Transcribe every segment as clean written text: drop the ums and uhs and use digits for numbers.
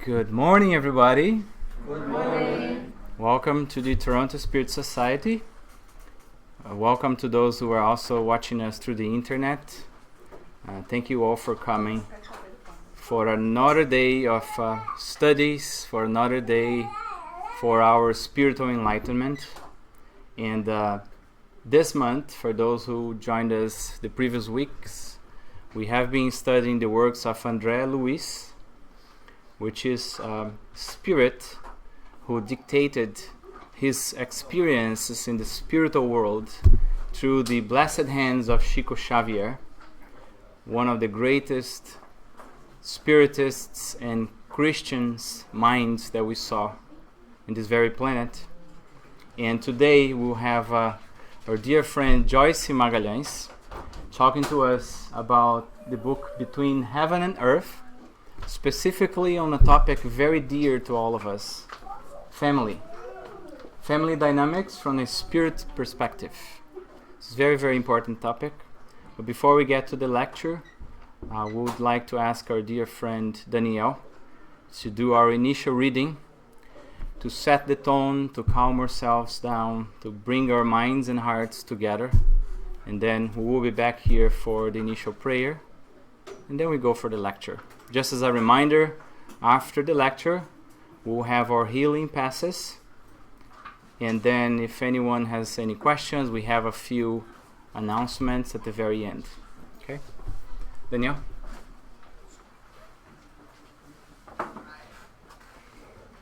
Good morning, everybody. Good morning. Welcome to the Toronto Spirit Society. Welcome to those who are also watching us through the internet. Thank you all for coming for another day of studies, for another day for our spiritual enlightenment. And this month, for those who joined us the previous weeks, we have been studying the works of André Luiz, which is a spirit who dictated his experiences in the spiritual world through the blessed hands of Chico Xavier, one of the greatest spiritists and Christians minds that we saw in this very planet. And today we'll have our dear friend Joyce Magalhaes talking to us about the book Between Heaven and Earth, specifically on a topic very dear to all of us: family dynamics from a spirit perspective. It's a very, very important topic. But before we get to the lecture, we would like to ask our dear friend Danielle to do our initial reading, to set the tone, to calm ourselves down, to bring our minds and hearts together. And then we will be back here for the initial prayer, and then we go for the lecture. Just as a reminder, after the lecture, we'll have our healing passes. And then if anyone has any questions, we have a few announcements at the very end. Okay? Daniel?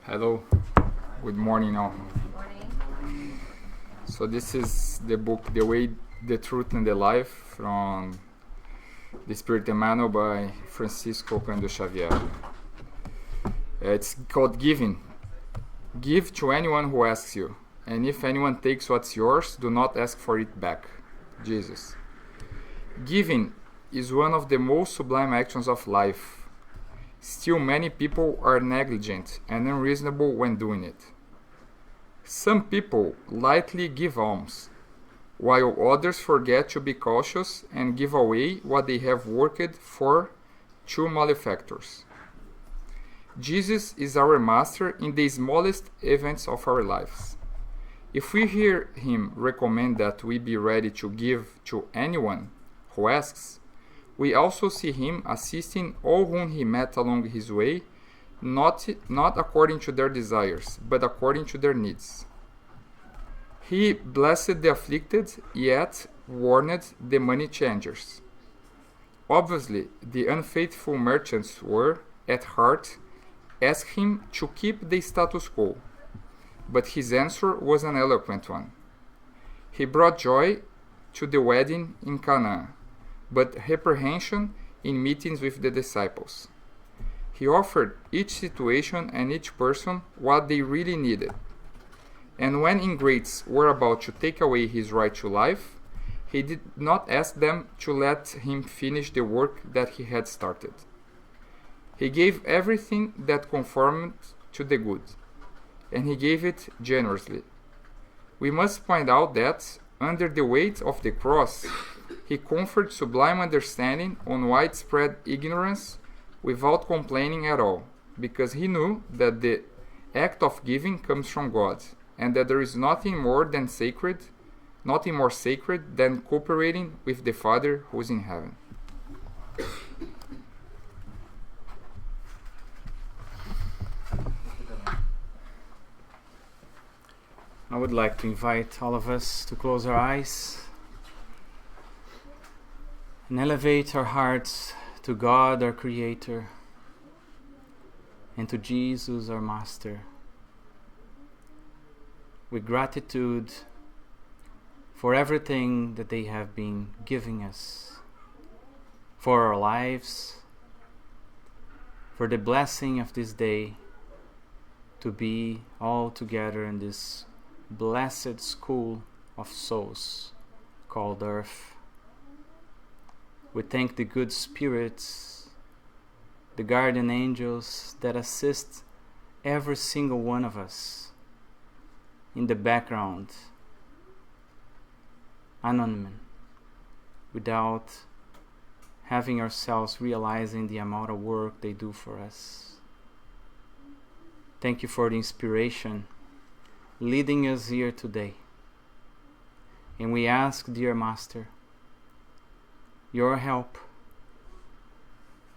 Hello. Good morning all. Good morning. So this is the book The Way, the Truth and the Life from the Spirit Emmanuel by Francisco Cândido Xavier. It's called Giving. Give to anyone who asks you, and if anyone takes what's yours, do not ask for it back. Jesus. Giving is one of the most sublime actions of life. Still, many people are negligent and unreasonable when doing it. Some people lightly give alms, while others forget to be cautious and give away what they have worked for to malefactors. Jesus is our master in the smallest events of our lives. If we hear him recommend that we be ready to give to anyone who asks, we also see him assisting all whom he met along his way, not according to their desires, but according to their needs. He blessed the afflicted, yet warned the money changers. Obviously, the unfaithful merchants were, at heart, asking him to keep the status quo, but his answer was an eloquent one. He brought joy to the wedding in Cana, but reprehension in meetings with the disciples. He offered each situation and each person what they really needed. And when ingrates were about to take away his right to life, he did not ask them to let him finish the work that he had started. He gave everything that conformed to the good, and he gave it generously. We must point out that, under the weight of the cross, he conferred sublime understanding on widespread ignorance without complaining at all, because he knew that the act of giving comes from God, and that there is nothing more sacred than cooperating with the Father who is in heaven. I would like to invite all of us to close our eyes and elevate our hearts to God, our Creator, and to Jesus, our Master, with gratitude for everything that they have been giving us, for our lives, for the blessing of this day to be all together in this blessed school of souls called Earth. We thank the good spirits, the guardian angels that assist every single one of us in the background, anonymous, without having ourselves realizing the amount of work they do for us. Thank you for the inspiration leading us here today. And we ask, dear Master, your help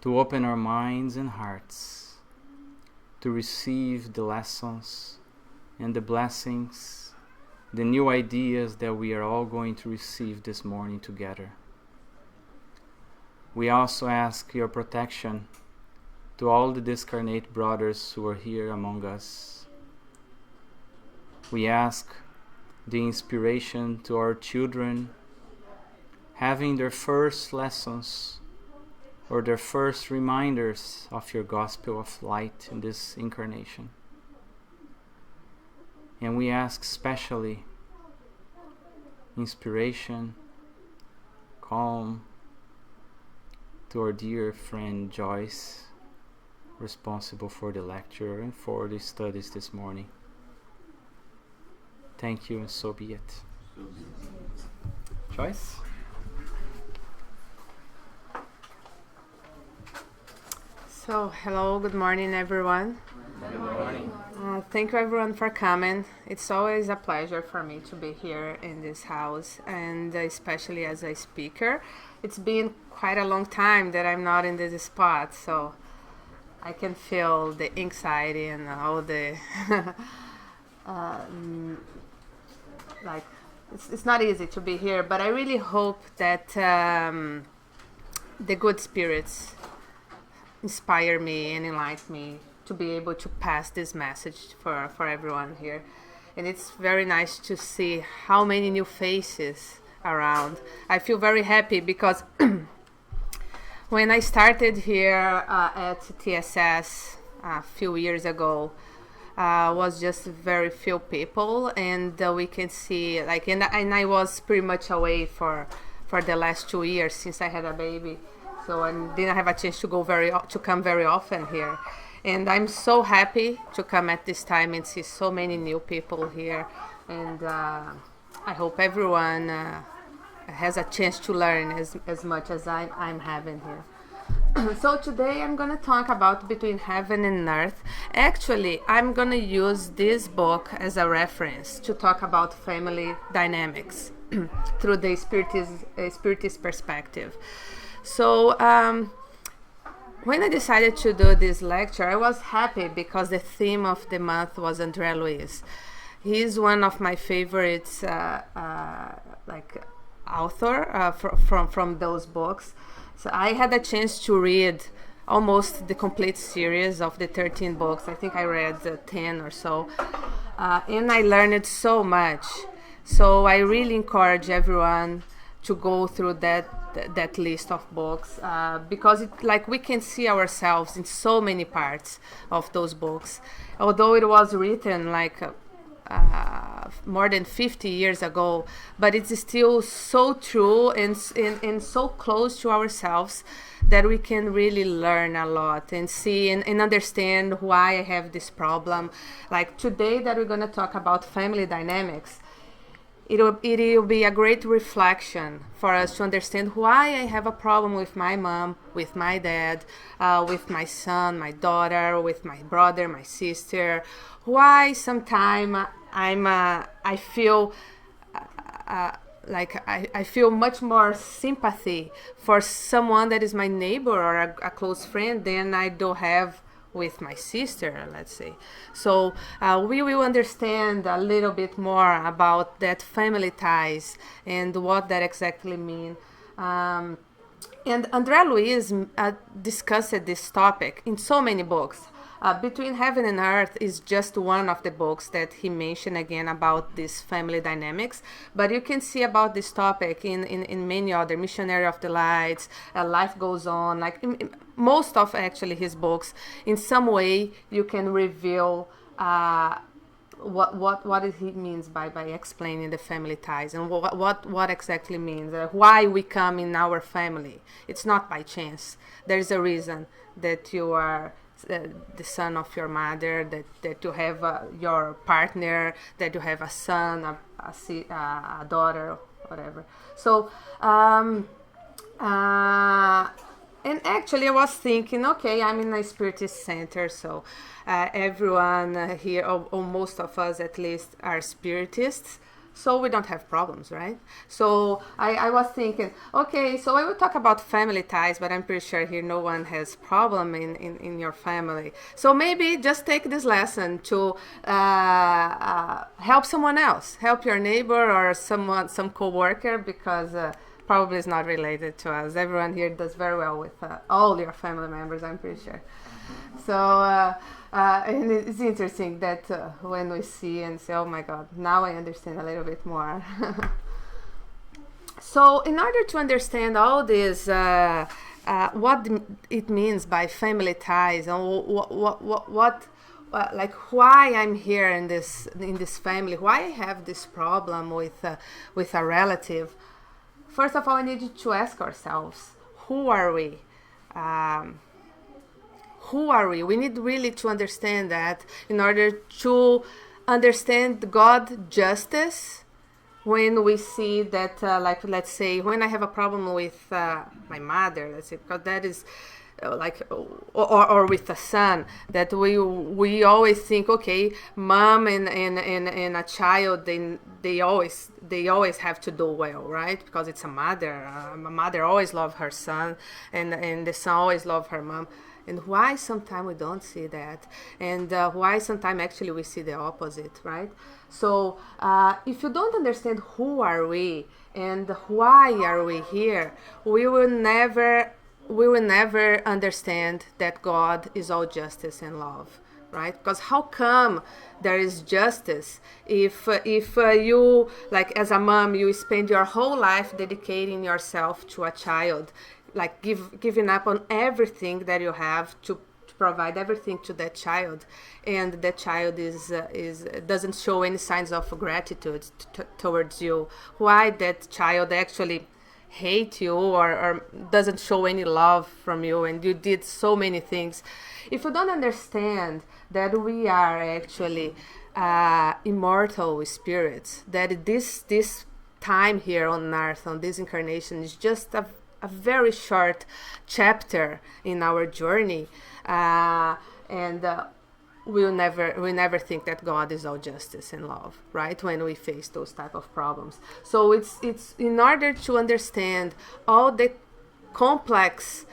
to open our minds and hearts to receive the lessons and the blessings, the new ideas that we are all going to receive this morning together. We also ask your protection to all the discarnate brothers who are here among us. We ask the inspiration to our children having their first lessons or their first reminders of your gospel of light in this incarnation. And we ask specially inspiration, calm, to our dear friend Joyce, responsible for the lecture and for the studies this morning. Thank you, and so be it. Joyce? So, hello, good morning, everyone. Good morning. Thank you, everyone, for coming. It's always a pleasure for me to be here in this house, and especially as a speaker. It's been quite a long time that I'm not in this spot, so I can feel the anxiety and all the like it's not easy to be here, but I really hope that the good spirits inspire me and enlighten me to be able to pass this message for everyone here. And it's very nice to see how many new faces around. I feel very happy because when I started here at TSS a few years ago, was just very few people, and we can see and I was pretty much away for the last 2 years since I had a baby, so I didn't have a chance to come very often here. And I'm so happy to come at this time and see so many new people here, and I hope everyone has a chance to learn as much as I'm having here. So today I'm going to talk about Between Heaven and Earth. Actually, I'm going to use this book as a reference to talk about family dynamics through the Spiritist perspective. So when I decided to do this lecture, I was happy because the theme of the month was André Luiz. He's one of my favorites author from those books. So I had a chance to read almost the complete series of the 13 books. I think I read 10 or so. And I learned so much. So I really encourage everyone to go through that list of books because we can see ourselves in so many parts of those books. Although it was written more than 50 years ago, but it's still so true and so close to ourselves that we can really learn a lot and see and understand why I have this problem. Like today that we're going to talk about family dynamics, it will be a great reflection for us to understand why I have a problem with my mom, with my dad, with my son, my daughter, with my brother, my sister. Why sometimes I feel I feel much more sympathy for someone that is my neighbor or a close friend than I do have with my sister, let's say. So we will understand a little bit more about that family ties and what that exactly means. And André Luiz discussed this topic in so many books. Between Heaven and Earth is just one of the books that he mentioned again about this family dynamics. But you can see about this topic in many other, Missionary of the Lights, Life Goes On, in most of actually his books. In some way, you can reveal what he means by explaining the family ties and what exactly means, why we come in our family. It's not by chance. There's a reason that you are the son of your mother, that you have your partner, that you have a son, a daughter, whatever. So And actually, I was thinking, okay, I'm in a Spiritist center, so everyone here, or most of us at least, are Spiritists, so we don't have problems, right? So I was thinking, okay, so I will talk about family ties, but I'm pretty sure here no one has problem in your family. So maybe just take this lesson to help someone else, help your neighbor or some coworker, because probably it's not related to us. Everyone here does very well with all your family members, I'm pretty sure. So, and it's interesting that when we see and say, oh my God, now I understand a little bit more. So in order to understand all this, what it means by family ties, and what like why I'm here in this family, why I have this problem with a relative. First of all, I need to ask ourselves, who are we? Who are we? We need really to understand that in order to understand God's justice. When we see that, like, let's say, when I have a problem with my mother, let's say, because that is like, or with a son, that we always think, okay, mom and a child, they always have to do well, right? Because it's a mother. A mother always loves her son, and the son always loves her mom. And why sometimes we don't see that, and why sometimes actually we see the opposite, right? So if you don't understand who are we and why are we here, we will never understand that God is all justice and love, right? Because how come there is justice if you, like, as a mom, you spend your whole life dedicating yourself to a child, like giving up on everything that you have to provide everything to that child, and that child doesn't show any signs of gratitude towards you? Why that child actually hate you or doesn't show any love from you, and you did so many things? If you don't understand that we are actually immortal spirits, that this time here on earth, on this incarnation, is just a very short chapter in our journey, and we'll never think that God is all justice and love, right? When we face those type of problems. So it's in order to understand all the complexity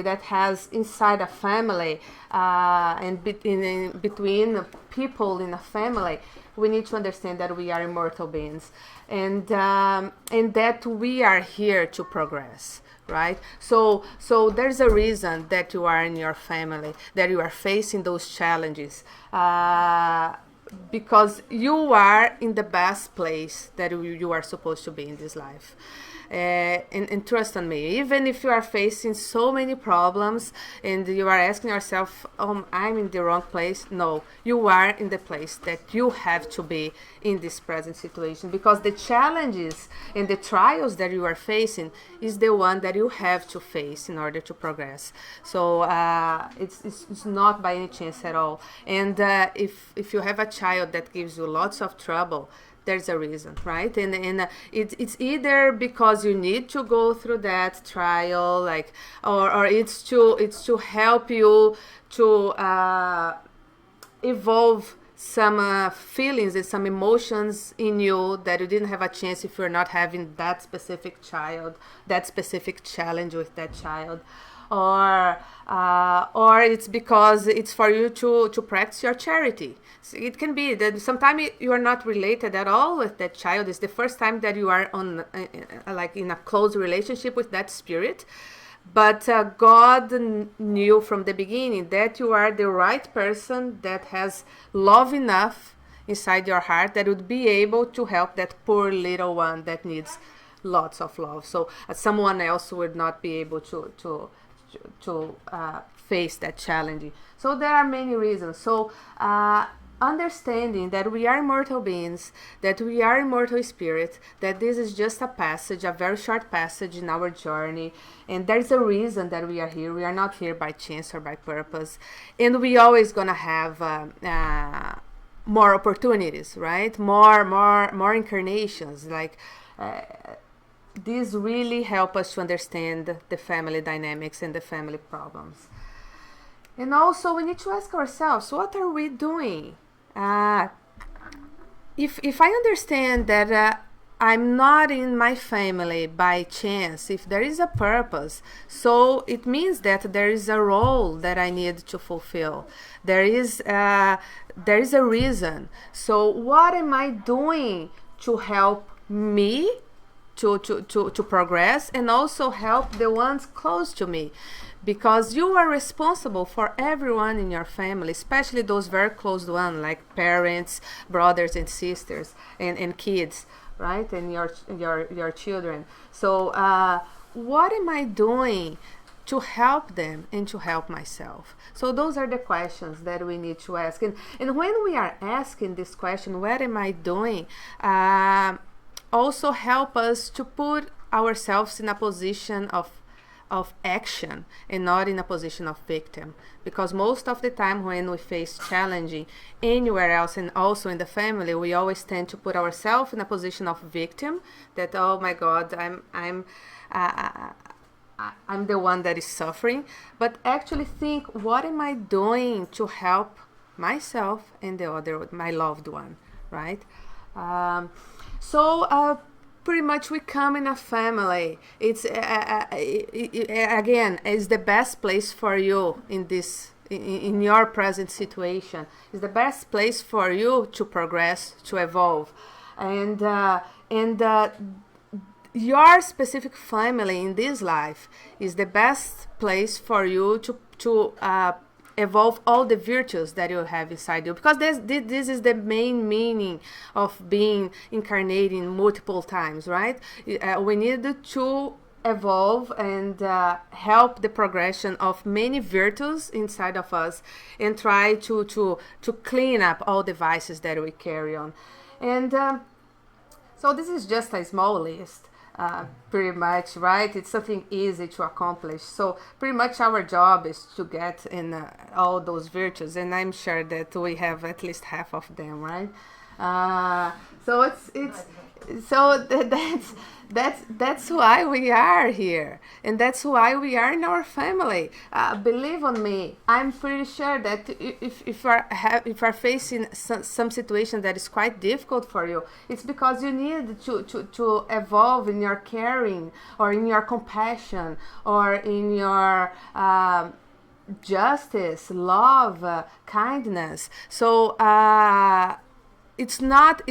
that has inside a family, and between people in a family, we need to understand that we are immortal beings, and that we are here to progress, right? So there's a reason that you are in your family, that you are facing those challenges, because you are in the best place that you are supposed to be in this life. And trust on me, even if you are facing so many problems and you are asking yourself, oh, I'm in the wrong place, no, you are in the place that you have to be in this present situation, because the challenges and the trials that you are facing is the one that you have to face in order to progress. So it's not by any chance at all. And if you have a child that gives you lots of trouble, there's a reason, right? And it's either because you need to go through that trial, like, or it's to help you to evolve some feelings and some emotions in you that you didn't have a chance if you're not having that specific child, that specific challenge with that child. Or it's because it's for you to practice your charity. So it can be that sometimes you are not related at all with that child. It's the first time that you are on like in a close relationship with that spirit. But God knew from the beginning that you are the right person that has love enough inside your heart that would be able to help that poor little one that needs lots of love. So someone else would not be able to face that challenge. So there are many reasons. So understanding that we are immortal beings, that we are immortal spirit, that this is just a passage, a very short passage in our journey, and there's a reason that we are here. We are not here by chance or by purpose, and we always gonna have more opportunities, right? More incarnations, like these really help us to understand the family dynamics and the family problems. And also we need to ask ourselves, what are we doing? If I understand that I'm not in my family by chance, if there is a purpose, so it means that there is a role that I need to fulfill. There is a reason. So what am I doing to help me to progress and also help the ones close to me? Because you are responsible for everyone in your family, especially those very close ones like parents, brothers and sisters, and kids, right? And your children. So what am I doing to help them and to help myself? So those are the questions that we need to ask. And when we are asking this question, what am I doing? Also help us to put ourselves in a position of action and not in a position of victim, because most of the time when we face challenging anywhere else and also in the family, we always tend to put ourselves in a position of victim, that oh my God, I'm the one that is suffering. But actually think, what am I doing to help myself and the other, my loved one, right? Pretty much we come in a family. It's again, is the best place for you in this in your present situation. Is the best place for you to progress, to evolve, and your specific family in this life is the best place for you to evolve all the virtues that you have inside you, because this is the main meaning of being incarnating multiple times, right? We need to evolve and help the progression of many virtues inside of us and try to clean up all the vices that we carry on. And so this is just a small list. Pretty much, right? It's something easy to accomplish. So pretty much our job is to get in all those virtues, and I'm sure that we have at least half of them, right? So that's why we are here, and that's why we are in our family. Believe on me, I'm pretty sure that if you are facing some situation that is quite difficult for you, it's because you need to evolve in your caring, or in your compassion, or in your justice, love, kindness. So it's not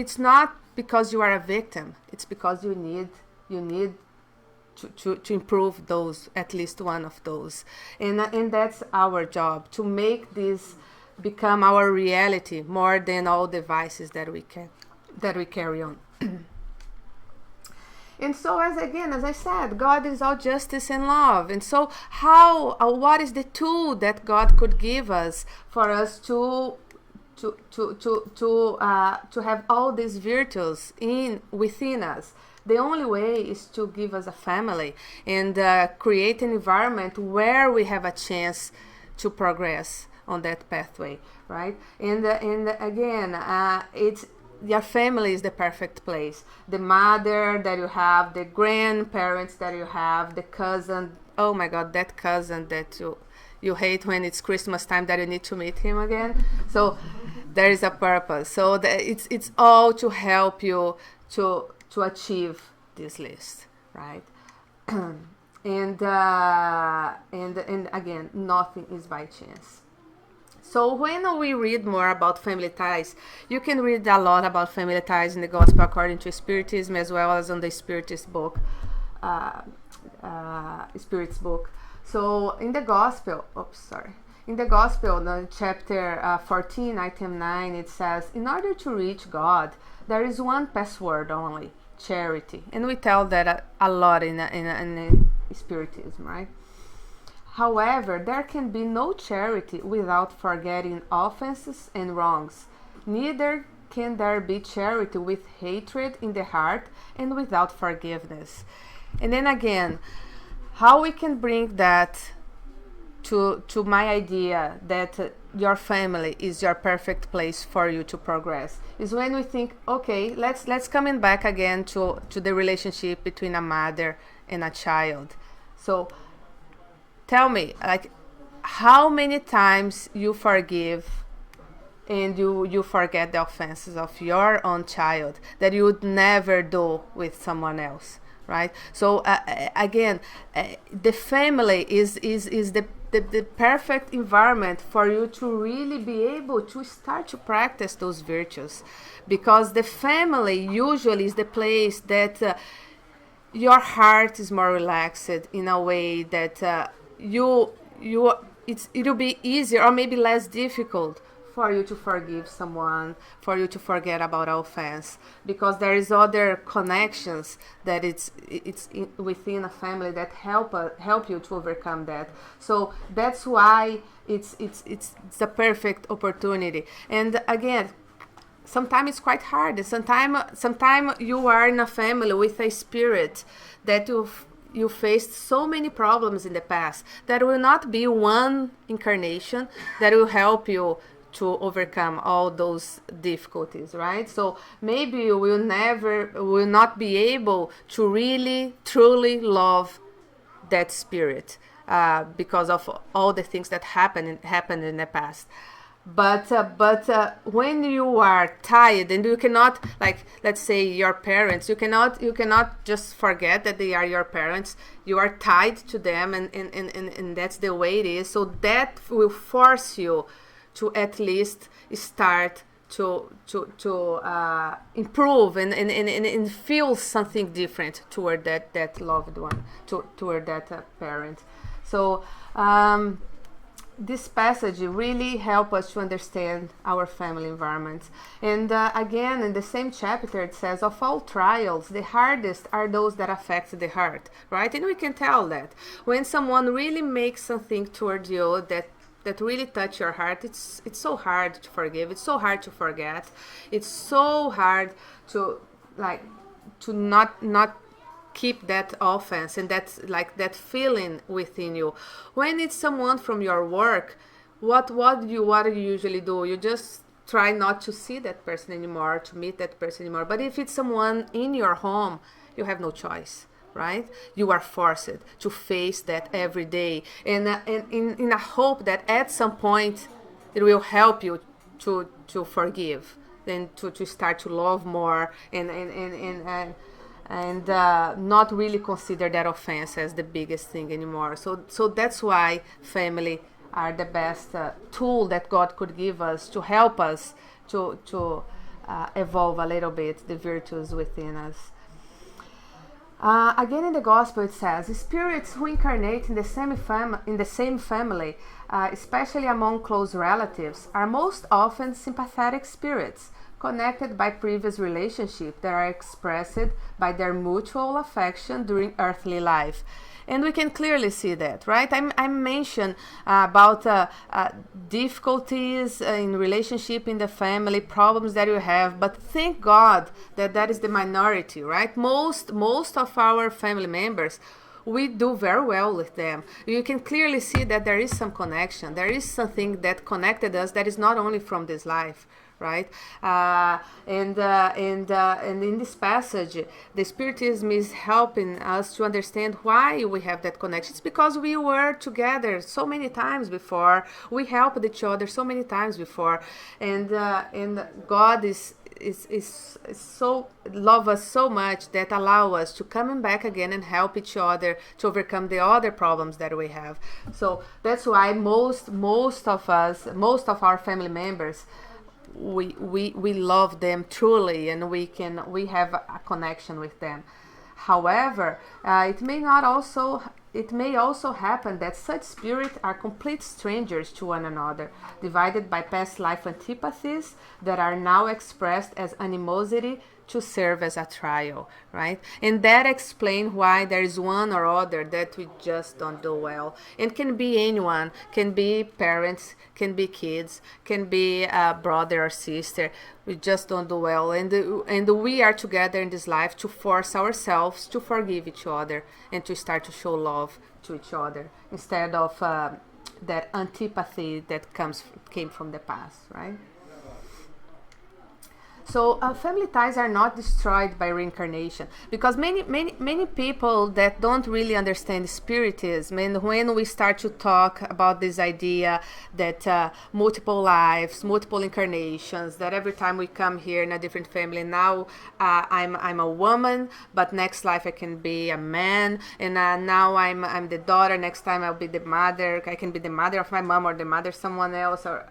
because you are a victim. It's because you need to improve those, at least one of those, and that's our job, to make this become our reality more than all the vices that we carry on. And so, as I said, God is all justice and love. And so, what is the tool that God could give us for us to have all these virtues within us? The only way is to give us a family and create an environment where we have a chance to progress on that pathway, right? And again, it's your family is the perfect place. The mother that you have, the grandparents that you have, the cousin. Oh my God, that cousin that you hate when it's Christmas time, that you need to meet him again. So there is a purpose. So it's all to help you to achieve this list, right? and again, nothing is by chance. So when we read more about family ties, you can read a lot about family ties in the Gospel according to Spiritism, as well as on the Spiritist book, Spirit's book. So in the Gospel, chapter 14, item 9, it says, in order to reach God, there is one password only, charity. And we tell that a lot in Spiritism, right? However, there can be no charity without forgetting offenses and wrongs. Neither can there be charity with hatred in the heart and without forgiveness. And then again, how we can bring that to my idea that your family is your perfect place for you to progress is when we think, okay, let's coming back again to the relationship between a mother and a child. So tell me, like, how many times you forgive and you forget the offenses of your own child that you would never do with someone else, right? So again, the family is the perfect environment for you to really be able to start to practice those virtues, because the family usually is the place that your heart is more relaxed in a way that it'll be easier or maybe less difficult for you to forgive someone, for you to forget about offense, because there is other connections that within a family that help you to overcome that. So that's why it's the perfect opportunity. And again, sometimes it's quite hard. Sometimes you are in a family with a spirit that you faced so many problems in the past. There will not be one incarnation that will help you to overcome all those difficulties, right? So maybe you will not be able to really truly love that spirit because of all the things that happened in the past. But when you are tired and you cannot, like, let's say your parents, you cannot just forget that they are your parents. You are tied to them, and that's the way it is. So that will force you to at least start to improve and feel something different toward that loved one, toward that parent. So this passage really helps us to understand our family environment. And again, in the same chapter, it says, of all trials, the hardest are those that affect the heart, right? And we can tell that when someone really makes something toward you that really touch your heart, it's so hard to forgive, it's so hard to forget, it's so hard to not keep that offense and that feeling within you. When it's someone from your work, what do you usually do? You just try not to see that person anymore, to meet that person anymore. But if it's someone in your home, you have no choice, right? You are forced to face that every day, and in a hope that at some point it will help you to forgive, and to start to love more, and not really consider that offense as the biggest thing anymore. So that's why family are the best tool that God could give us to help us to evolve a little bit the virtues within us. Again, in the gospel it says, spirits who incarnate in the same family, especially among close relatives, are most often sympathetic spirits, connected by previous relationships that are expressed by their mutual affection during earthly life. And we can clearly see that, right? I mentioned about difficulties in relationship in the family, problems that you have, but thank God that is the minority, right? Most of our family members, we do very well with them. You can clearly see that there is some connection. There is something that connected us that is not only from this life, right? And in this passage, the Spiritism is helping us to understand why we have that connection. It's because we were together so many times before. We helped each other so many times before, and God is so love us so much that allow us to come back again and help each other to overcome the other problems that we have. So that's why most of our family members, we love them truly, and we have a connection with them. However, it may also happen that such spirits are complete strangers to one another, divided by past life antipathies that are now expressed as animosity to serve as a trial, right? And that explains why there is one or other that we just don't do well. And can be anyone, can be parents, can be kids, can be a brother or sister. We just don't do well. And we are together in this life to force ourselves to forgive each other and to start to show love to each other, instead of that antipathy that came from the past, right? So family ties are not destroyed by reincarnation, because many people that don't really understand Spiritism, and when we start to talk about this idea that multiple lives, multiple incarnations, that every time we come here in a different family, now I'm a woman, but next life I can be a man, and now I'm the daughter, next time I'll be the mother, I can be the mother of my mom or the mother of someone else, or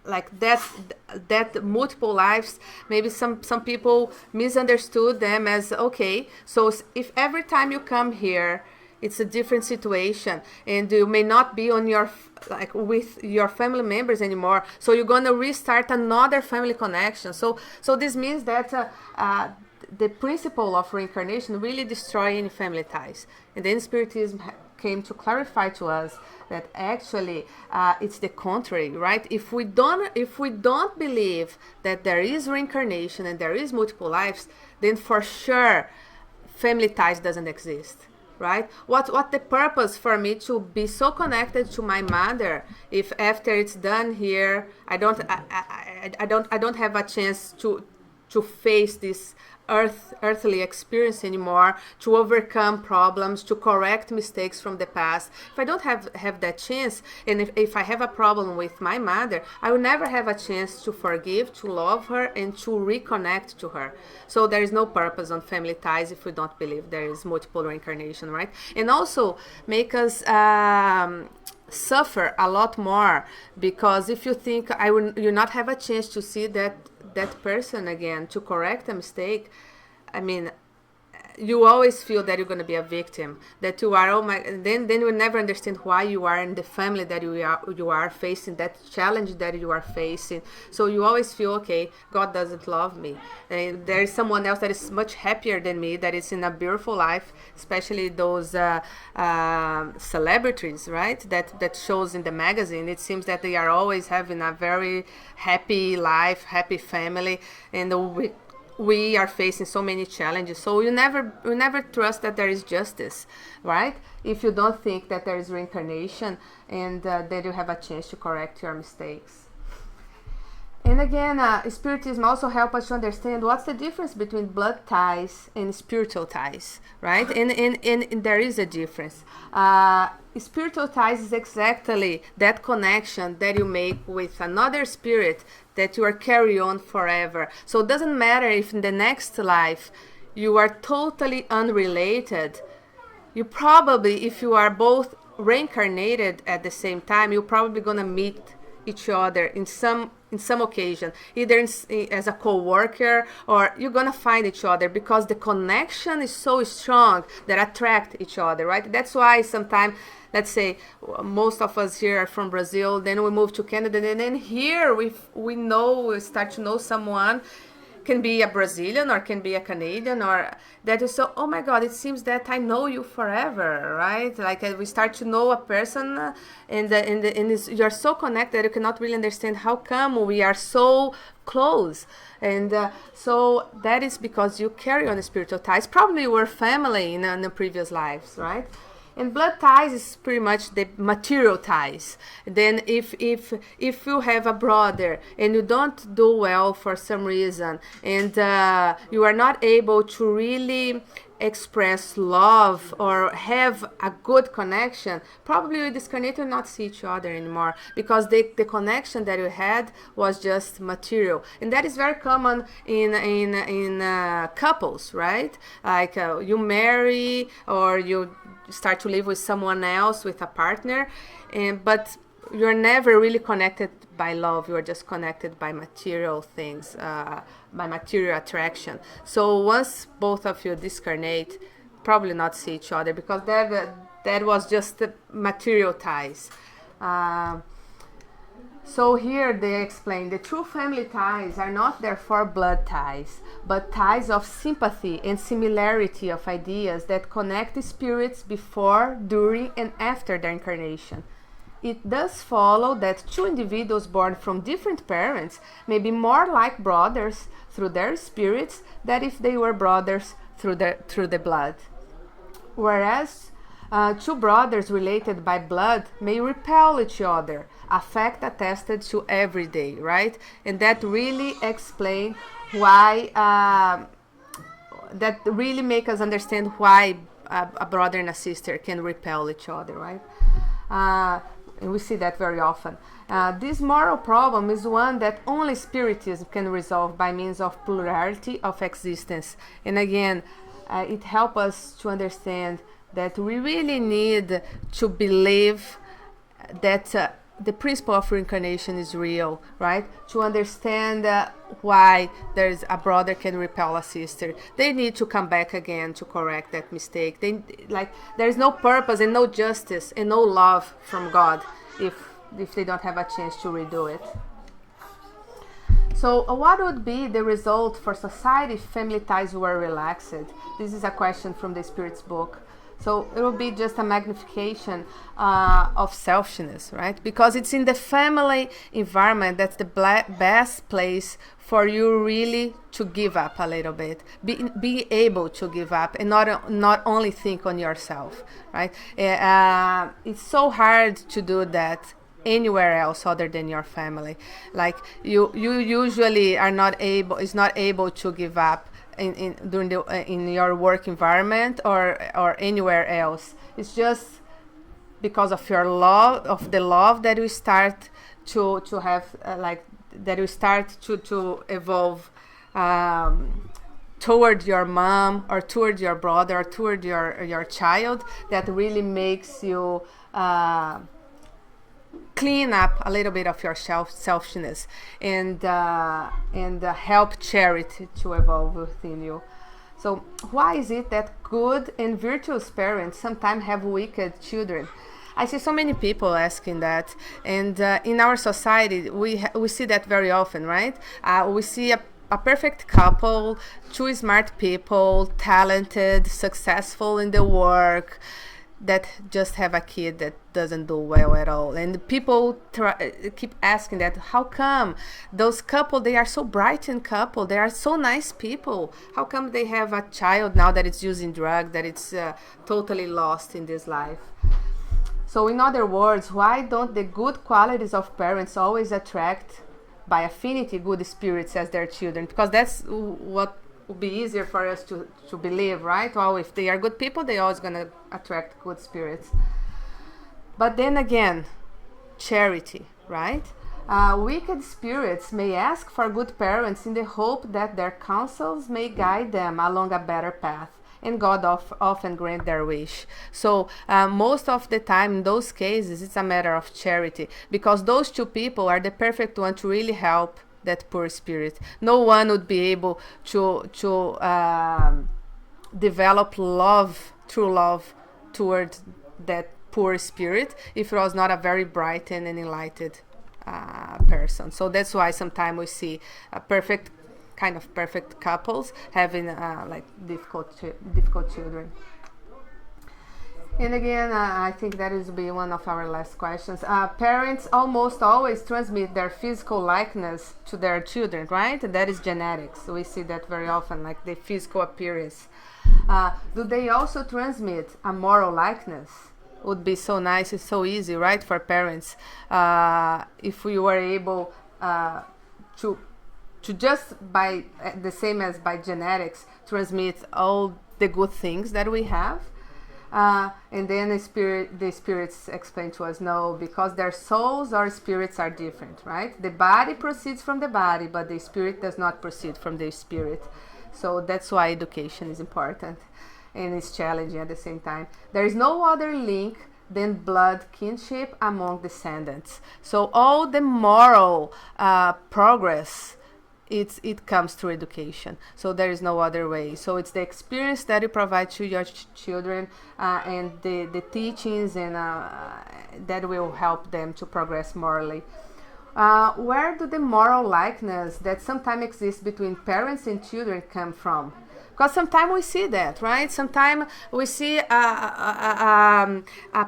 like that multiple lives. Maybe some people misunderstood them as, okay, so if every time you come here it's a different situation and you may not be on your with your family members anymore, so you're going to restart another family connection. So this means that the principle of reincarnation really destroy any family ties, and then Spiritism came to clarify to us that actually it's the contrary, right? If we don't believe that there is reincarnation and there is multiple lives, then for sure family ties doesn't exist, right? What the purpose for me to be so connected to my mother if after it's done here I don't have a chance to face this earthly experience anymore, to overcome problems, to correct mistakes from the past. If I don't have that chance, and if I have a problem with my mother, I will never have a chance to forgive, to love her, and to reconnect to her. So there is no purpose on family ties if we don't believe there is multiple reincarnation, right? And also make us suffer a lot more, because if you think you not have a chance to see that person again, to correct a mistake, I mean, you always feel that you're going to be a victim, that you are, then you will never understand why you are in the family that you are facing, that challenge that you are facing. So you always feel, okay, God doesn't love me, and there is someone else that is much happier than me, that is in a beautiful life, especially those celebrities, right, that shows in the magazine. It seems that they are always having a very happy life, happy family, and we are facing so many challenges. So you never trust that there is justice, right? If you don't think that there is reincarnation and that you have a chance to correct your mistakes. And again, Spiritism also helps us to understand what's the difference between blood ties and spiritual ties, right? And there is a difference. Spiritual ties is exactly that connection that you make with another spirit that you are carry on forever. So it doesn't matter if in the next life you are totally unrelated. You probably, if you are both reincarnated at the same time, you're probably gonna meet each other in some occasion, either as a co-worker, or you're gonna find each other because the connection is so strong that attract each other, right? That's why sometimes, let's say most of us here are from Brazil, then we move to Canada, and then here we start to know someone, can be a Brazilian or can be a Canadian, or that is so, oh my God, it seems that I know you forever, right? Like we start to know a person, and you're so connected, you cannot really understand how come we are so close. And so that is because you carry on the spiritual ties. Probably you were family in the previous lives, right? And blood ties is pretty much the material ties. Then if you have a brother and you don't do well for some reason, and you are not able to really express love or have a good connection, probably you disconnect and not see each other anymore, because the connection that you had was just material. And that is very common in couples, right? Like you marry or you start to live with someone else, with a partner, but you're never really connected by love. You're just connected by material things, by material attraction. So once both of you discarnate, probably not see each other, because that was just the material ties. So here they explain the true family ties are not therefore blood ties, but ties of sympathy and similarity of ideas that connect the spirits before, during, and after their incarnation. It does follow that two individuals born from different parents may be more like brothers through their spirits than if they were brothers through the blood. Whereas Two brothers related by blood may repel each other, a fact attested to every day, right? And that really explain why, that really make us understand why a brother and a sister can repel each other, right? And we see that very often. This moral problem is one that only Spiritism can resolve by means of plurality of existence. And again, it helps us to understand that we really need to believe that the principle of reincarnation is real, right? To understand why there's a brother can repel a sister, they need to come back again to correct that mistake. There's no purpose and no justice and no love from God if they don't have a chance to redo it. So what would be the result for society if family ties were relaxed? This is a question from the Spirit's book. So it will be just a magnification of selfishness, right? Because it's in the family environment that's the best place for you really to give up a little bit, be able to give up and not only think on yourself, right? It's so hard to do that anywhere else other than your family. Like you usually are not able to give up in your work environment or anywhere else. It's just because of your love, of the love that we start to have, that we start to evolve toward your mom or toward your brother or toward your child, that really makes you clean up a little bit of your selfishness and help charity to evolve within you. So why is it that good and virtuous parents sometimes have wicked children? I see so many people asking that, and in our society we see that very often, right? We see a perfect couple, two smart people, talented, successful in the work, that just have a kid that doesn't do well at all. And people keep asking that, how come those couple, they are so bright and couple, they are so nice people, how come they have a child now that it's using drugs, that it's totally lost in this life? So in other words, why don't the good qualities of parents always attract by affinity good spirits as their children? Because that's what would be easier for us to believe, right? Well, if they are good people, they're always going to attract good spirits. But then again, charity, right? Wicked spirits may ask for good parents in the hope that their counsels may guide them along a better path, and God often grant their wish. So most of the time in those cases, it's a matter of charity, because those two people are the perfect one to really help that poor spirit. No one would be able to develop true love towards that poor spirit if it was not a very bright and enlightened person. So that's why sometimes we see perfect couples having difficult children. And again, I think that will be one of our last questions. Parents almost always transmit their physical likeness to their children, right? That is genetics. We see that very often, like the physical appearance. Do they also transmit a moral likeness? Would be so nice, it's so easy, right, for parents, if we were able to just by the same as by genetics transmit all the good things that we have. And then the spirits explain to us, no, because their souls or spirits are different, right? The body proceeds from the body, but the spirit does not proceed from the spirit. So that's why education is important, and it's challenging at the same time. There is no other link than blood kinship among descendants. So all the moral progress, it comes through education. So there is no other way. So it's the experience that you provide to your children and the teachings and that will help them to progress morally. Where do the moral likeness that sometimes exists between parents and children come from? Because sometimes we see that, right? Sometimes we see a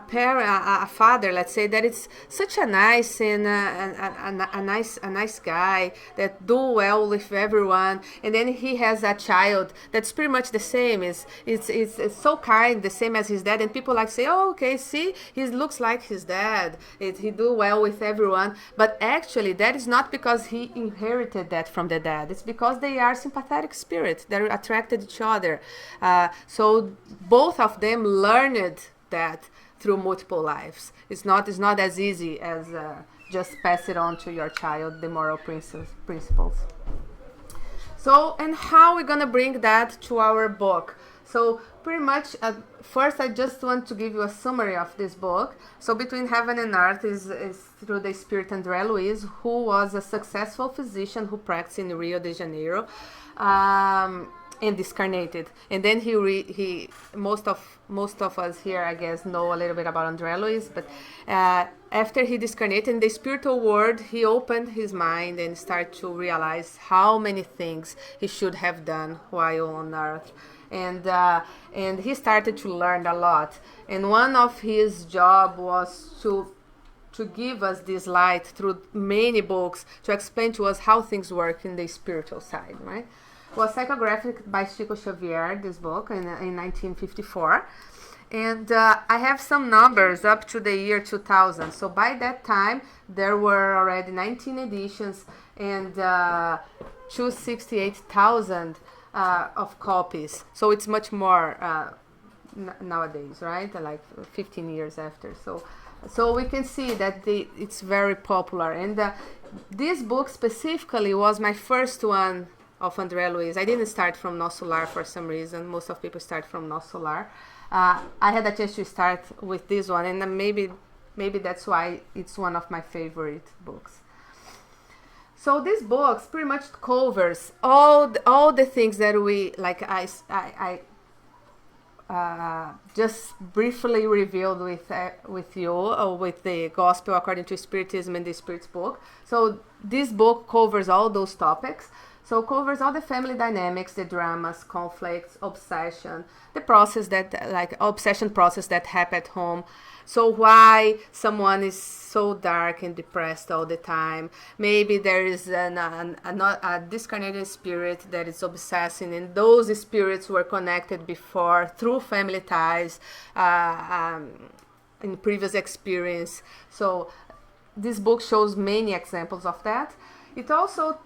parent, a father, let's say, that is such a nice and a nice guy that do well with everyone, and then he has a child that's pretty much the same. It's so kind, the same as his dad, and people like say, oh, okay, see, he looks like his dad. He do well with everyone, but actually that is not because he inherited that from the dad. It's because they are sympathetic spirits. They're attracted to each other. So both of them learned that through multiple lives. It's not as easy as just pass it on to your child, the moral principles. So, and how we're gonna bring that to our book? So pretty much, first I just want to give you a summary of this book. So Between Heaven and Earth is through the spirit André Luiz, who was a successful physician who practiced in Rio de Janeiro, and discarnated. And then he most of us here, I guess, know a little bit about André Luiz, but after he discarnated in the spiritual world, he opened his mind and started to realize how many things he should have done while on earth. And he started to learn a lot. And one of his job was to give us this light through many books, to explain to us how things work in the spiritual side, right? It was psychographed by Chico Xavier, this book, in 1954. And I have some numbers up to the year 2000. So by that time, there were already 19 editions and 268,000 of copies. So it's much more nowadays, right? Like 15 years after. So we can see that it's very popular. And this book specifically was my first one of André Luiz. I didn't start from Nosso Lar for some reason. Most of people start from Nosso Lar. I had a chance to start with this one, and maybe that's why it's one of my favorite books. So this book pretty much covers all the things that we, like I just briefly revealed with you, or with the Gospel According to Spiritism and the Spirit's book. So this book covers all those topics. So covers all the family dynamics, the dramas, conflicts, obsession, the process obsession process that happen at home. So why someone is so dark and depressed all the time? Maybe there is a discarnated spirit that is obsessing, and those spirits were connected before through family ties, in previous experience. So this book shows many examples of that. It also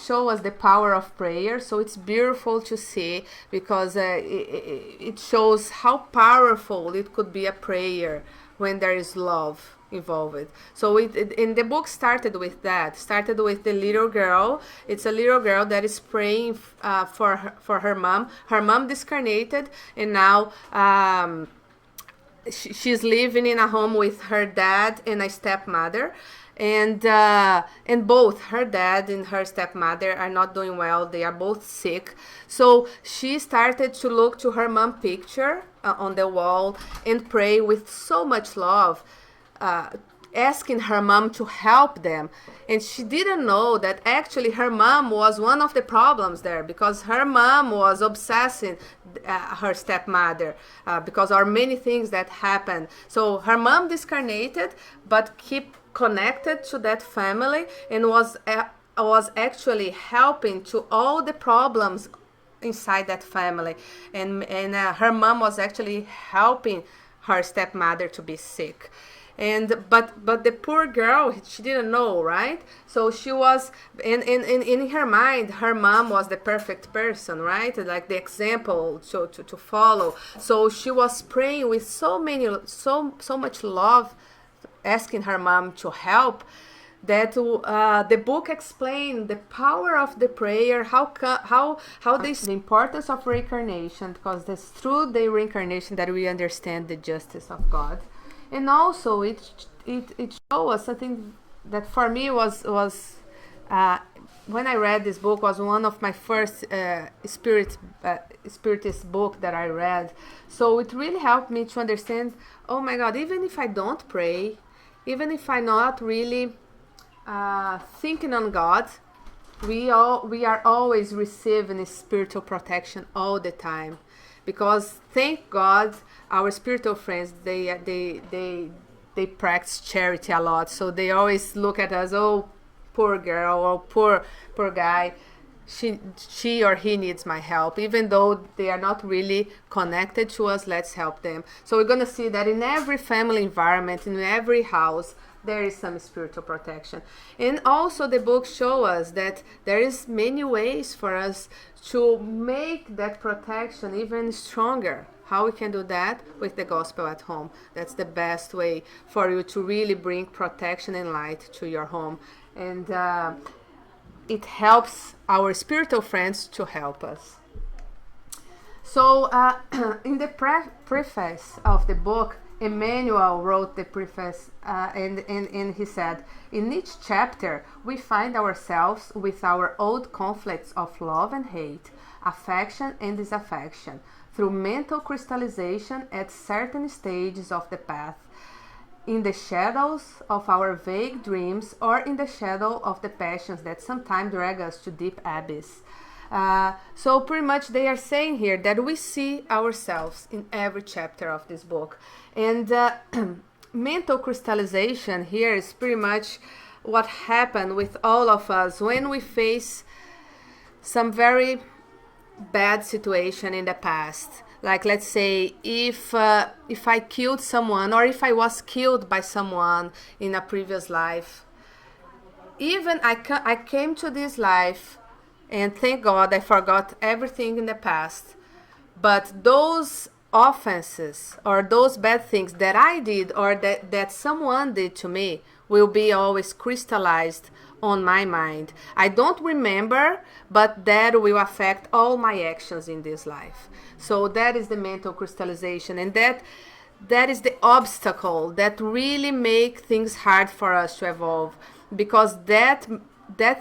show us the power of prayer. So it's beautiful to see, because it shows how powerful it could be a prayer when there is love involved. So in the book started with the little girl. It's a little girl that is praying for her mom. Her mom discarnated, and now she's living in a home with her dad and a stepmother. And both her dad and her stepmother are not doing well. They are both sick. So she started to look to her mom picture on the wall and pray with so much love, asking her mom to help them. And she didn't know that actually her mom was one of the problems there, because her mom was obsessing her stepmother because of many things that happened. So her mom discarnated, but keep connected to that family, and was actually helping to all the problems inside that family. And her mom was actually helping her stepmother to be sick. But the poor girl, she didn't know, right? So she was in her mind, her mom was the perfect person, right? Like the example to follow. So she was praying with so much love, asking her mom to help, that the book explained the power of the prayer, how the importance of reincarnation, because it's through the reincarnation that we understand the justice of God. And also it showed us something that for me was when I read this book, was one of my first spiritist book that I read. So it really helped me to understand, oh my God, even if I don't pray, even if I'm not really thinking on God, we are always receiving spiritual protection all the time, because thank God our spiritual friends, they practice charity a lot, so they always look at us, oh, poor girl, or poor guy, she or he needs my help, even though they are not really connected to us. Let's help them. So we're going to see that in every family environment, in every house, there is some spiritual protection. And also the book shows us that there is many ways for us to make that protection even stronger. How we can do that? With the gospel at home. That's the best way for you to really bring protection and light to your home. And it helps our spiritual friends to help us. So in the preface of the book, Emmanuel wrote the preface, and he said, in each chapter we find ourselves with our old conflicts of love and hate, affection and disaffection, through mental crystallization at certain stages of the path, in the shadows of our vague dreams, or in the shadow of the passions that sometimes drag us to deep abyss. So pretty much they are saying here that we see ourselves in every chapter of this book. And mental crystallization here is pretty much what happened with all of us when we face some very bad situation in the past. Like, let's say, if I killed someone, or if I was killed by someone in a previous life, even I came to this life, and thank God I forgot everything in the past. But those offenses or those bad things that I did, or that someone did to me, will be always crystallized on my mind. I don't remember, but that will affect all my actions in this life. So that is the mental crystallization, and that is the obstacle that really make things hard for us to evolve, because that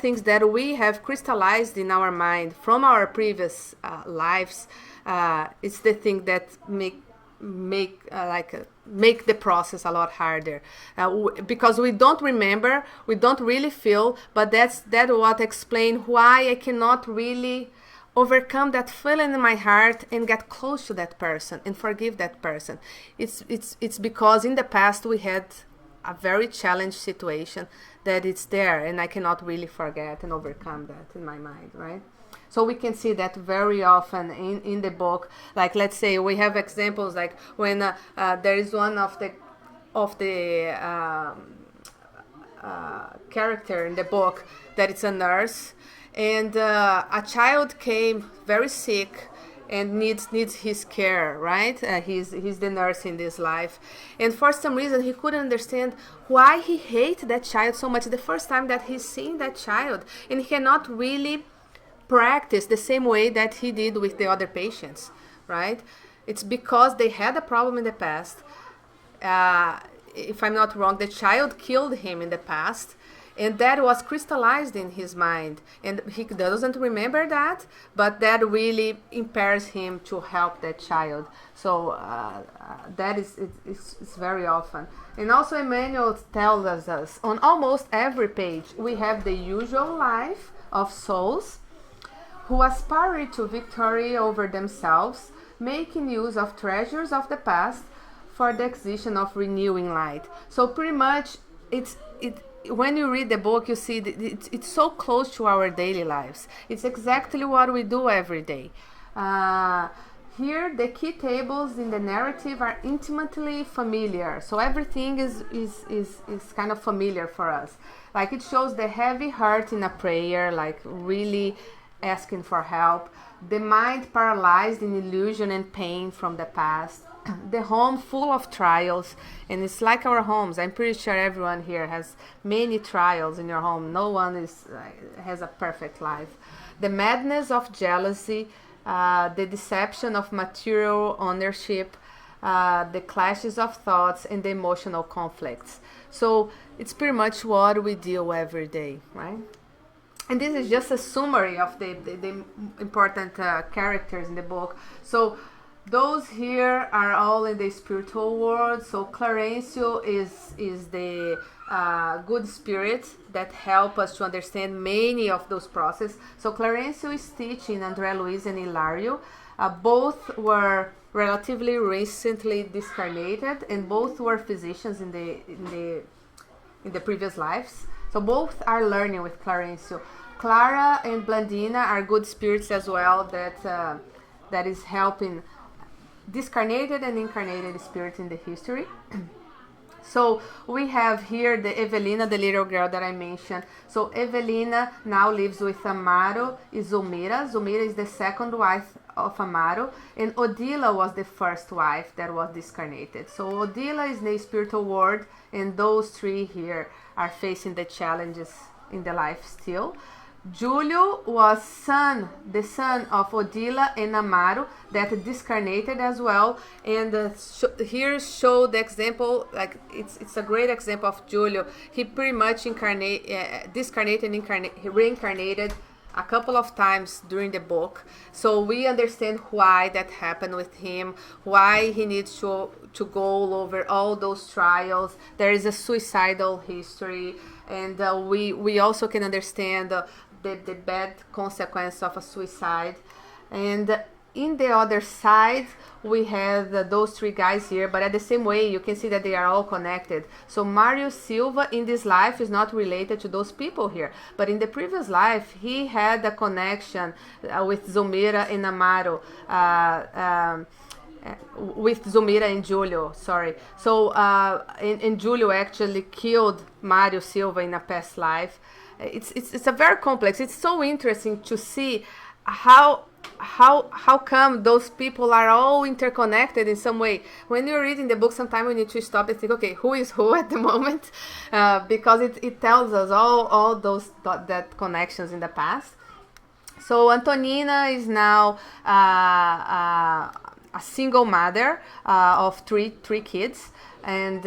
things that we have crystallized in our mind from our previous lives, it's the thing that make the process a lot harder, because we don't remember, we don't really feel, but that's what explain why I cannot really overcome that feeling in my heart and get close to that person and forgive that person. It's because in the past we had a very challenged situation that it's there, and I cannot really forget and overcome that in my mind, right? So we can see that very often in the book. Like, let's say we have examples like when there is one of the character in the book that it's a nurse, and a child came very sick and needs his care, right? He's the nurse in this life, and for some reason he couldn't understand why he hated that child so much the first time that he's seeing that child, and he cannot really practice the same way that he did with the other patients, right? It's because they had a problem in the past. If I'm not wrong, the child killed him in the past, and that was crystallized in his mind, and he doesn't remember that, but that really impairs him to help that child. So that is it's very often. And also Emmanuel tells us on almost every page we have the usual life of souls who aspire to victory over themselves, making use of treasures of the past for the acquisition of renewing light. So pretty much when you read the book, you see it's so close to our daily lives. It's exactly what we do every day. Here, the key tables in the narrative are intimately familiar. So everything is kind of familiar for us. Like, it shows the heavy heart in a prayer, like really asking for help. The mind paralyzed in illusion and pain from the past. The home full of trials, and it's like our homes. I'm pretty sure everyone here has many trials in your home. No one has a perfect life. The madness of jealousy, the deception of material ownership, the clashes of thoughts, and the emotional conflicts. So it's pretty much what we deal every day, right? And this is just a summary of the important characters in the book. So Those here are all in the spiritual world. So Clarencio is the good spirit that help us to understand many of those processes. So Clarencio is teaching André Luiz and Hilario. Both were relatively recently discarnated, and both were physicians in the previous lives. So both are learning with Clarencio. Clara and Blandina are good spirits as well that is helping discarnated and incarnated spirits in the history. So we have here the Evelina, the little girl that I mentioned. So Evelina now lives with Amaro and Zulmira. Zulmira is the second wife of Amaro, and Odila was the first wife that was discarnated. So Odila is in the spiritual world, and those three here are facing the challenges in the life still. Julio was the son of Odila and Amaro that discarnated as well, and here show the example, like it's a great example of Julio. He pretty much discarnated and reincarnated a couple of times during the book, so we understand why that happened with him, why he needs to go over all those trials. There is a suicidal history, and we also can understand the bad consequence of a suicide. And in the other side we have those three guys here, but at the same way you can see that they are all connected. So Mario Silva in this life is not related to those people here, but in the previous life he had a connection with Zulmira and Amaro, with Zulmira and Julio, sorry. So and Julio actually killed Mario Silva in a past life. It's a very complex. It's so interesting to see how come those people are all interconnected in some way. When you're reading the book, sometimes we need to stop and think, okay, who is who at the moment, because it tells us all those that connections in the past. So Antonina is now a single mother of three kids, and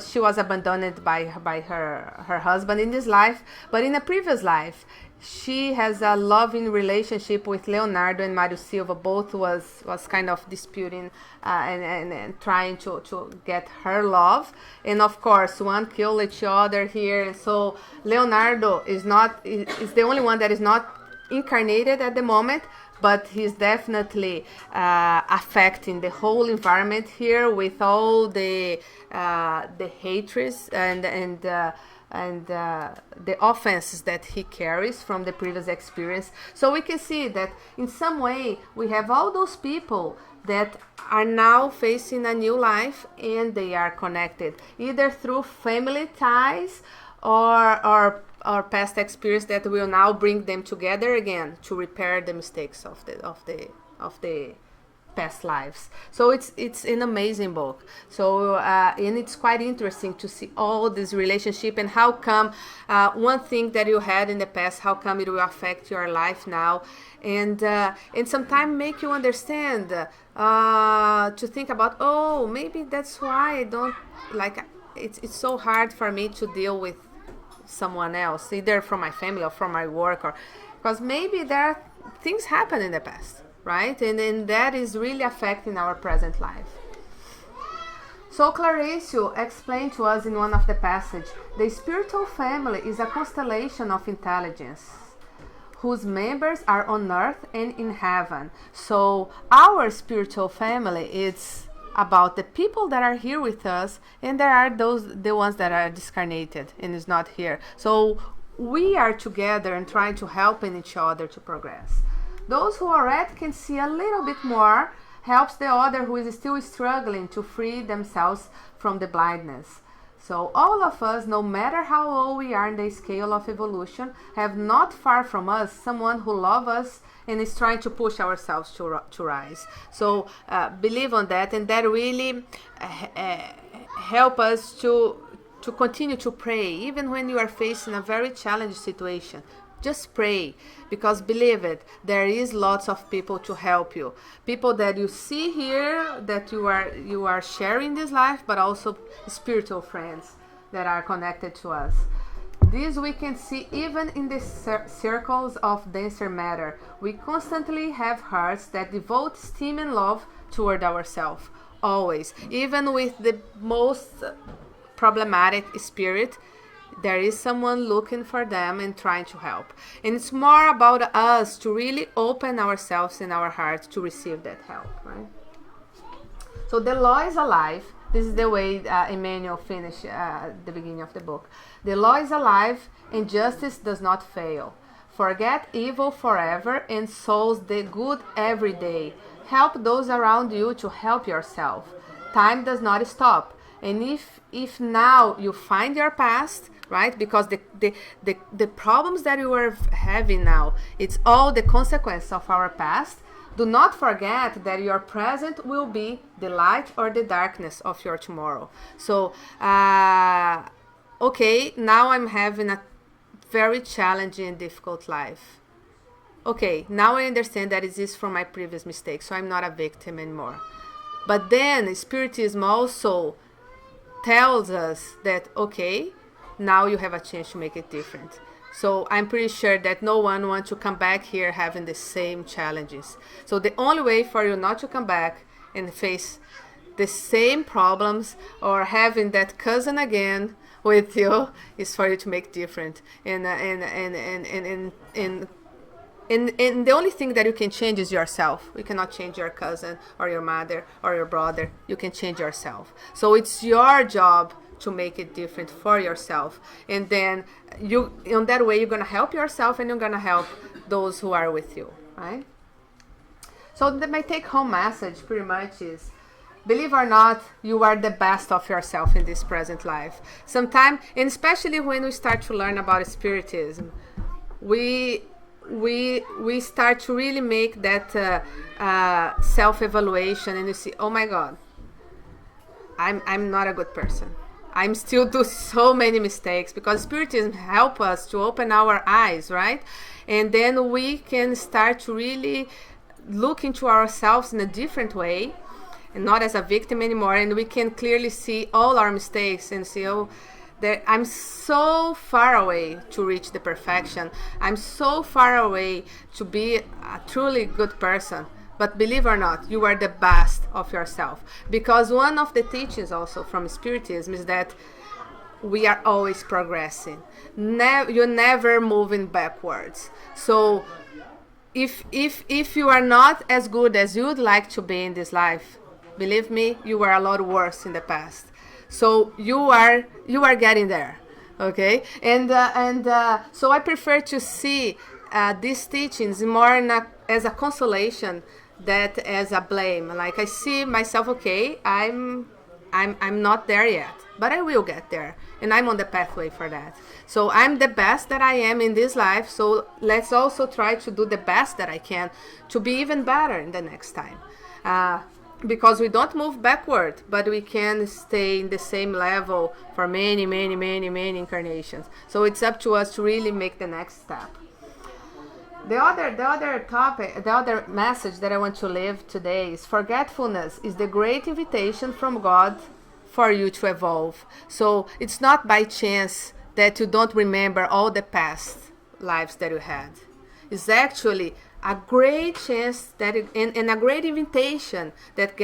she was abandoned by her husband in this life, but in a previous life she has a loving relationship with Leonardo and Mario Silva. Both was kind of disputing and trying to get her love, and of course one killed each other here. And so Leonardo is the only one that is not incarnated at the moment, but he's definitely affecting the whole environment here with all the hatreds and the offenses that he carries from the previous experience. So we can see that in some way we have all those people that are now facing a new life, and they are connected either through family ties or past experience that will now bring them together again to repair the mistakes of the past lives. So it's an amazing book. So and it's quite interesting to see all this relationship and how come one thing that you had in the past, how come it will affect your life now, and sometimes make you understand to think about, oh, maybe that's why I don't like it's so hard for me to deal with someone else, either from my family or from my work, or because maybe there things happen in the past, right? And that is really affecting our present life. So Clarencio explained to us in one of the passages, the spiritual family is a constellation of intelligence whose members are on earth and in heaven. So our spiritual family is about the people that are here with us, and there are the ones that are discarnated and is not here. So we are together and trying to help each other to progress. Those who already can see a little bit more helps the other who is still struggling to free themselves from the blindness. So all of us, no matter how low we are in the scale of evolution, have not far from us someone who loves us and is trying to push ourselves to rise. So believe on that, and that really help us to continue to pray, even when you are facing a very challenging situation. Just pray, because believe it, there is lots of people to help you. People that you see here, that you are sharing this life, but also spiritual friends that are connected to us. This we can see even in the circles of denser matter. We constantly have hearts that devote esteem and love toward ourselves. Always. Even with the most problematic spirit, there is someone looking for them and trying to help. And it's more about us to really open ourselves and our hearts to receive that help, right? So the law is alive. This is the way Emmanuel finished the beginning of the book. The law is alive and justice does not fail. Forget evil forever and sows the good every day. Help those around you to help yourself. Time does not stop. And if now you find your past, right? Because the problems that you are having now, it's all the consequence of our past. Do not forget that your present will be the light or the darkness of your tomorrow. So, okay, now I'm having a very challenging and difficult life. Okay, now I understand that it is from my previous mistakes, so I'm not a victim anymore. But then Spiritism also tells us that, okay, now you have a chance to make it different. So I'm pretty sure that no one wants to come back here having the same challenges. So the only way for you not to come back and face the same problems or having that cousin again with you is for you to make different. And the only thing that you can change is yourself. You cannot change your cousin or your mother or your brother. You can change yourself. So it's your job to make it different for yourself. And then you, in that way, you're going to help yourself and you're going to help those who are with you, right? So my take-home message pretty much is, believe or not, you are the best of yourself in this present life. Sometimes, and especially when we start to learn about Spiritism, we start to really make that self-evaluation, and you see, oh my God, I'm not a good person. I'm still do so many mistakes, because Spiritism help us to open our eyes, right? And then we can start to really look into ourselves in a different way, and not as a victim anymore. And we can clearly see all our mistakes and see, oh, that I'm so far away to reach the perfection. I'm so far away to be a truly good person. But believe or not, you are the best of yourself. Because one of the teachings also from Spiritism is that we are always progressing. You're never moving backwards. So if you are not as good as you'd like to be in this life, believe me, you were a lot worse in the past. So you are getting there, okay? And so I prefer to see these teachings more as a consolation that as a blame. Like I see myself, okay, I'm not there yet, but I will get there, and I'm on the pathway for that. So I'm the best that I am in this life, so let's also try to do the best that I can to be even better in the next time. Because we don't move backward, but we can stay in the same level for many incarnations. So it's up to us to really make the next step. The other message that I want to leave today is forgetfulness is the great invitation from God for you to evolve. So it's not by chance that you don't remember all the past lives that you had. It's actually a great chance and a great invitation that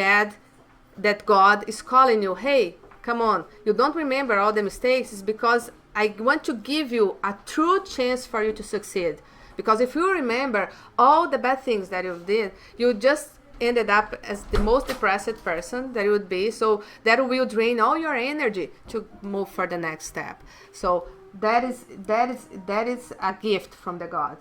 God is calling you. Hey, come on, you don't remember all the mistakes. It's because I want to give you a true chance for you to succeed. Because if you remember all the bad things that you did, you just ended up as the most depressed person that you would be. So that will drain all your energy to move for the next step. So that is a gift from the God.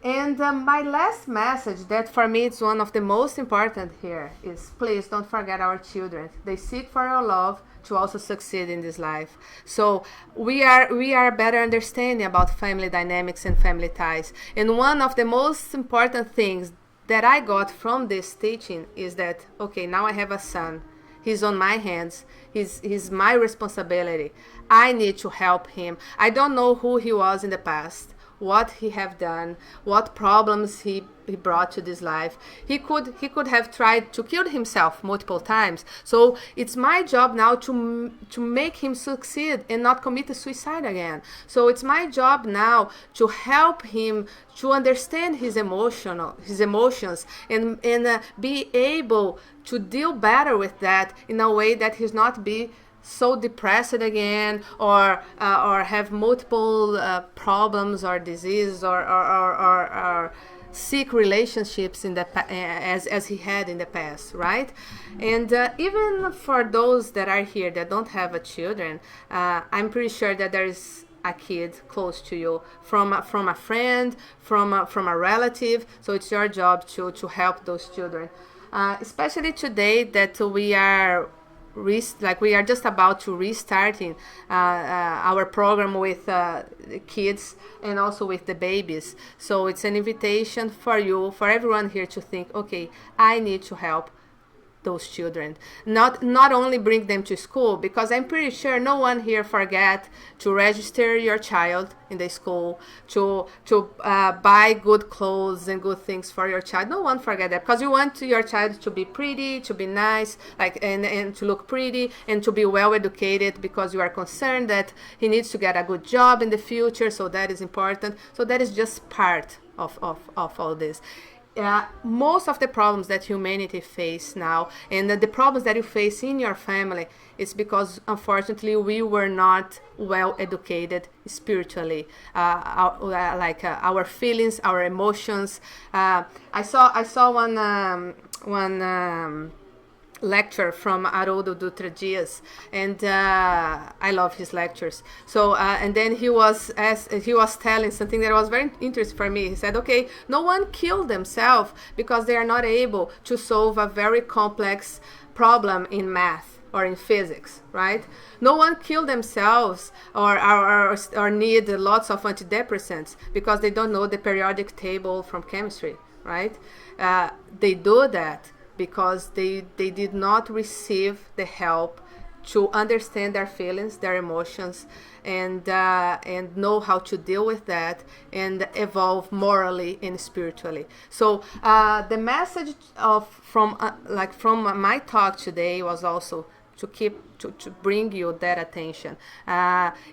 And my last message, that for me it's one of the most important here, is please don't forget our children. They seek for your love to also succeed in this life. So we are better understanding about family dynamics and family ties. And one of the most important things that I got from this teaching is that, okay, now I have a son. He's on my hands. He's my responsibility. I need to help him. I don't know who he was in the past, what he have done, what problems he brought to this life. He could have tried to kill himself multiple times. So it's my job now to make him succeed and not commit a suicide again. So it's my job now to help him to understand his emotions and be able to deal better with that in a way that he's not be so depressed again, or have multiple problems or diseases or sick relationships in the as he had in the past, right? And even for those that are here that don't have a children, I'm pretty sure that there is a kid close to you, from a friend, from a relative. So it's your job to help those children, especially today that we are just about to restarting our program with kids and also with the babies. So it's an invitation for you, for everyone here, to think, okay, I need to help those children, not only bring them to school, because I'm pretty sure no one here forget to register your child in the school, to buy good clothes and good things for your child. No one forget that, because you want your child to be pretty, to be nice, and to look pretty and to be well educated, because you are concerned that he needs to get a good job in the future. So that is important. So that is just part of all this. Most of the problems that humanity face now, and the problems that you face in your family, is because unfortunately we were not well educated spiritually. Our feelings, our emotions. I saw one lecture from Haroldo Dutra Dias, and I love his lectures. So and then he was telling something that was very interesting for me. He said, okay, no one killed themselves because they are not able to solve a very complex problem in math or in physics, right? No one killed themselves or need lots of antidepressants because they don't know the periodic table from chemistry, right? They do that because they did not receive the help to understand their feelings, their emotions, and know how to deal with that and evolve morally and spiritually. So the message from my talk today was also to bring you that attention.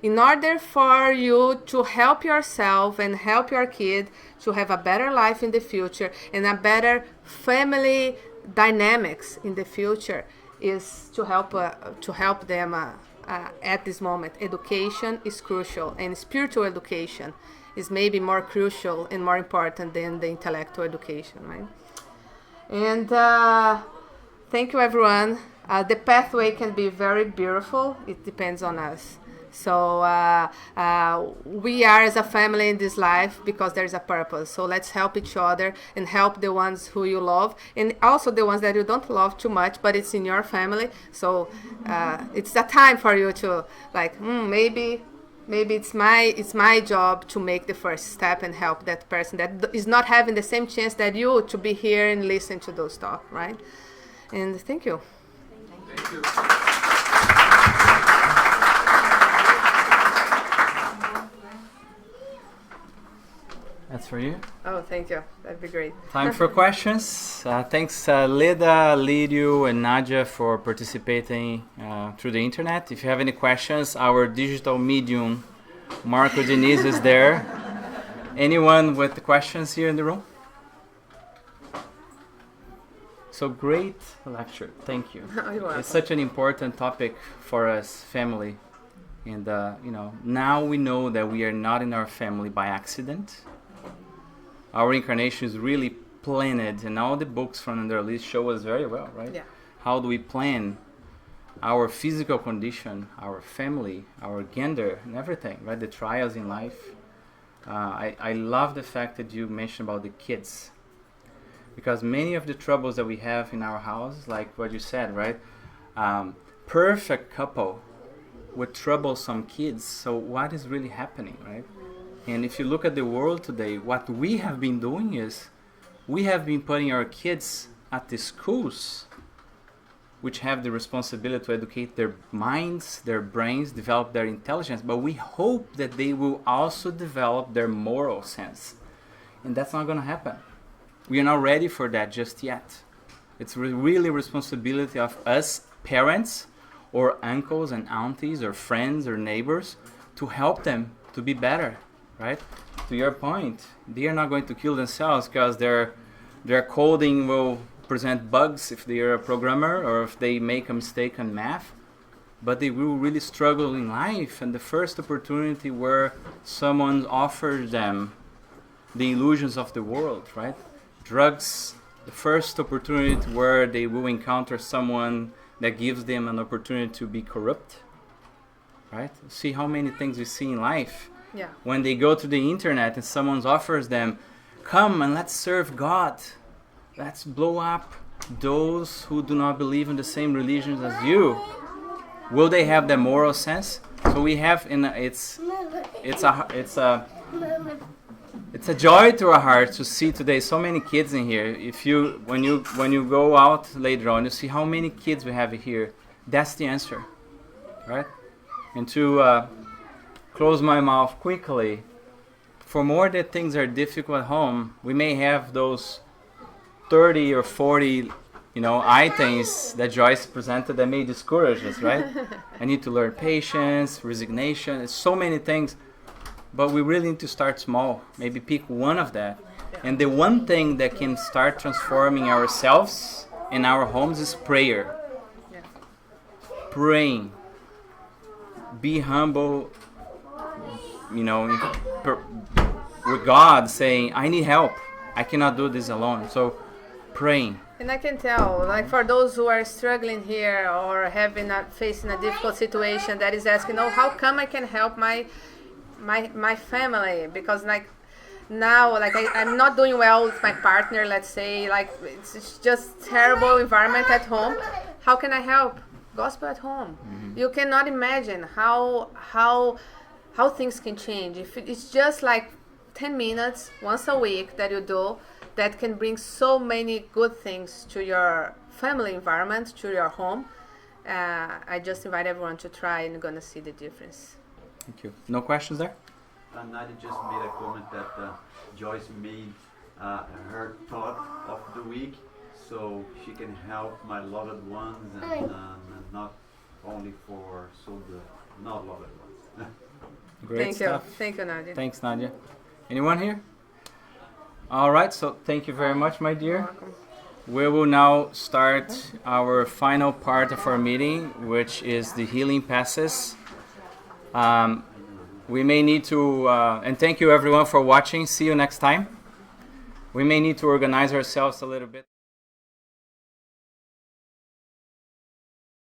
In order for you to help yourself and help your kid to have a better life in the future and a better family dynamics in the future, is to help them at this moment. Education is crucial, and spiritual education is maybe more crucial and more important than the intellectual education, right? And thank you, everyone. The pathway can be very beautiful. It depends on us. So we are as a family in this life because there's a purpose. So let's help each other and help the ones who you love, and also the ones that you don't love too much, but it's in your family. So it's a time for you to maybe it's my job to make the first step and help that person that is not having the same chance that you to be here and listen to those talk, right? And thank you. Thank you. That's for you. Oh, thank you. That'd be great. Time for questions. Thanks, Leda, Lidio, and Nadia for participating through the internet. If you have any questions, our digital medium, Marco Diniz, is there. Anyone with questions here in the room? So great lecture. Thank you. It's such an important topic for us, family. And, now we know that we are not in our family by accident. Our incarnation is really planned, and all the books from the list show us very well, right? Yeah. How do we plan our physical condition, our family, our gender, and everything, right? The trials in life. I love the fact that you mentioned about the kids, because many of the troubles that we have in our house, like what you said, right? Perfect couple with troublesome kids. So what is really happening, right? And if you look at the world today, what we have been doing is we have been putting our kids at the schools which have the responsibility to educate their minds, their brains, develop their intelligence, but we hope that they will also develop their moral sense. And that's not going to happen. We are not ready for that just yet. It's really responsibility of us parents or uncles and aunties or friends or neighbors to help them to be better, right? To your point, they are not going to kill themselves because their coding will present bugs if they are a programmer or if they make a mistake in math, but they will really struggle in life. And the first opportunity where someone offers them the illusions of the world, right? Drugs, the first opportunity where they will encounter someone that gives them an opportunity to be corrupt, right? See how many things we see in life. Yeah. When they go to the internet and someone offers them, come and let's serve God. Let's blow up those who do not believe in the same religions as you. Will they have the moral sense? So we have it's a joy to our heart to see today so many kids in here. If you when you go out later on, you see how many kids we have here. That's the answer, right? And to close my mouth quickly, for more that things are difficult at home, we may have those 30 or 40, items that Joyce presented that may discourage us, right? I need to learn patience, resignation. It's so many things, but we really need to start small. Maybe pick one of that. And the one thing that can start transforming ourselves and our homes is prayer. Yeah. Praying. Be humble, with God, saying, I need help. I cannot do this alone. So praying. And I can tell, like for those who are struggling here or facing a difficult situation, that is asking, how come I can help my family? Because now, I'm not doing well with my partner, let's say, it's just terrible environment at home. How can I help? Gospel at home. Mm-hmm. You cannot imagine how things can change. If it's just 10 minutes once a week that you do, that can bring so many good things to your family environment, to your home. I just invite everyone to try, and you're going to see the difference. Thank you. No questions there? Nadia just made a comment that Joyce made her thought of the week, so she can help my loved ones and not only for the not loved ones. Great Thank stuff. you. Thank you, Nadia. Thanks, Nadia. Anyone here? All right, so thank you very much, my dear. You're welcome. We will now start our final part of our meeting, which is the healing passes. We may need to, and thank you everyone for watching. See you next time. We may need to organize ourselves a little bit.